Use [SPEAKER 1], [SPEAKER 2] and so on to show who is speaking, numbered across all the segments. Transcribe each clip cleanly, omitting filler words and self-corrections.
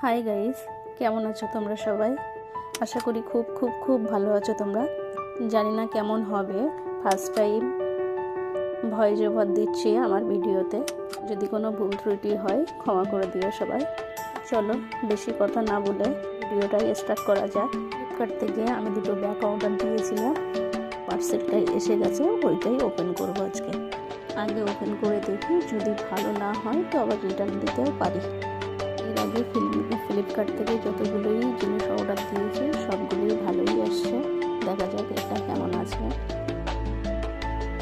[SPEAKER 1] Hi guys, কেমন আছো তোমরা সবাই? আশা করি খুব খুব খুব ভালো আছো তোমরা। জানি না কেমন হবে, ফার্স্ট টাইম ভয়েস ওভার দিচ্ছি আমার ভিডিওতে। যদি কোনো ভুল ত্রুটি হয় ক্ষমা করে দিও সবাই। চলো বেশি কথা না বলে ভিডিওটা স্টার্ট করা যাক। ফ্লিপকার্ট থেকে আমি দুটো ব্যাগ অর্ডার দিয়েছিলাম, পার্সেলটাই এসে গেছে, ওইটাই ওপেন করবো আজকে। আগে ওপেন করে দেখি, যদি ভালো না হয় তো আবার রিটার্ন দিতেও পারি। এর আগে ফ্লিপকার্ট থেকে যতগুলোই জিনিস অর্ডার দিয়েছি সবগুলোই ভালোই আসছে। দেখা যাক এটা কেমন আছে।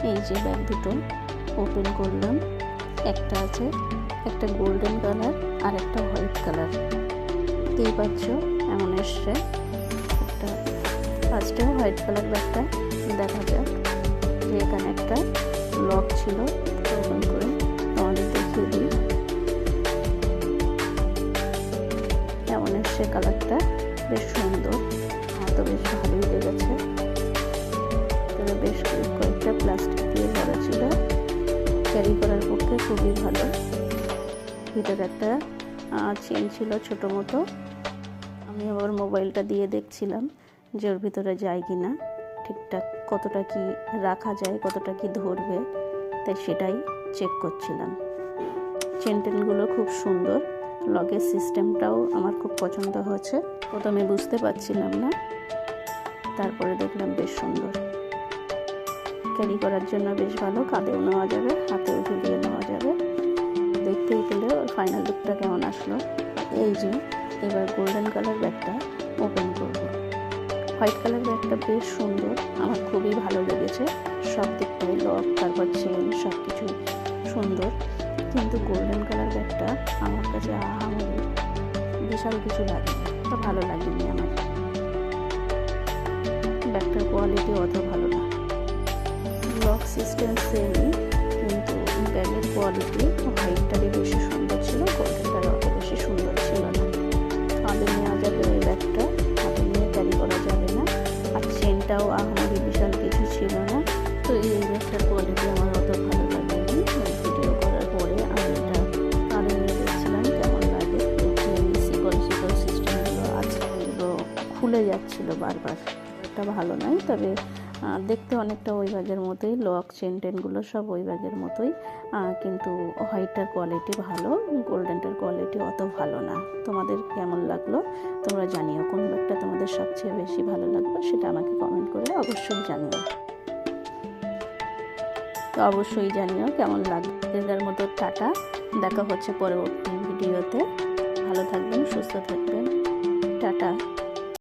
[SPEAKER 1] এই যে ব্যাগ দুটো ওপেন করলাম, একটা আছে একটা গোল্ডেন কালার আর একটা হোয়াইট কালার। দেখতেই পাচ্ছ এমন এসছে। একটা ফার্স্টে হোয়াইট কালার ব্যাগটা দেখা যাক, যে এখানে একটা লক ছিল, ওপেন করে তোমাদের দেখিয়ে দিই। এমন এসছে কালারটা, বেশ সুন্দর, তো বেশ ভালোই লেগেছে। তবে বেশ কয়েকটা প্লাস্টিক দিয়ে ভরা ছিল, ক্যারি করার পক্ষে খুবই ভালো। ভিতরে একটা চেন ছিল ছোট মতো। আমি আবার মোবাইলটা দিয়ে দেখছিলাম যে ওর ভিতরে যায় কি না, ঠিকঠাক কতটা কি রাখা যায়, কতটা কি ধরবে, তাই সেটাই চেক করছিলাম। চেন টেনগুলো খুব সুন্দর, লগের সিস্টেমটাও আমার খুব পছন্দ হয়েছে। প্রথমে বুঝতে পারছিলাম না, তারপরে দেখলাম বেশ সুন্দর। ক্যারি করার জন্য বেশ ভালো, কাঁধেও নেওয়া যাবে, হাতেও ঝুলিয়ে নেওয়া যাবে। দেখতেই পেলে ওর ফাইনাল লুকটা কেমন আসলো। এই যে এবার গোল্ডেন কালার ব্যাগটা ওপেন করব। হোয়াইট কালার ব্যাগটা বেশ সুন্দর, আমার খুবই ভালো লেগেছে। সব দিকটাই লক, তারপর চেন, সব কিছুই সুন্দর। কিন্তু গোল্ডেন কালার ব্যাগটা আমার কাছে আহামরি বিশাল কিছু লাগেনি, তো ভালো লাগেনি আমার। ব্যাগটার কোয়ালিটি অত ভালো না, লক সিস্টেম সেমই, কিন্তু ব্যাগের কোয়ালিটি হোয়াইটটারই বেশি সুন্দর ছিল, গোল্ডেনটার অত বেশি সুন্দর ছিল না। হাতে নেওয়া যাবে ওই ব্যাগটা, হাতে নিয়ে ক্যারি করা যাবে না। আর চেনটাও আহামরি বিশাল কিছু ছিল না। তো এই ব্যাগটার কোয়ালিটি আমার অত ভালো লাগেনি। ভিডিও করার পরে আমি এটা কাঁধে নিয়ে দেখছিলাম কেমন লাগে। শিকল সিস্টেমগুলো আছে, ওইগুলো খুলে যাচ্ছিল বারবার। এটা ভালো নয়, তবে দেখতে অনেকটা ওই ব্যাগের মতোই, লক চেন টেনগুলো সব ওই ব্যাগের মতোই, কিন্তু হোয়াইটটার কোয়ালিটি ভালো, গোল্ডেনটার কোয়ালিটি অত ভালো না। তোমাদের কেমন লাগলো তোমরা জানিও, কোন ব্যাগটা তোমাদের সবচেয়ে বেশি ভালো লাগলো সেটা আমাকে কমেন্ট করে অবশ্যই জানিও। তো অবশ্যই জানিও কেমন লাগলো। এর মতো টাটা, দেখা হচ্ছে পরবর্তী ভিডিওতে। ভালো থাকবেন, সুস্থ থাকবেন।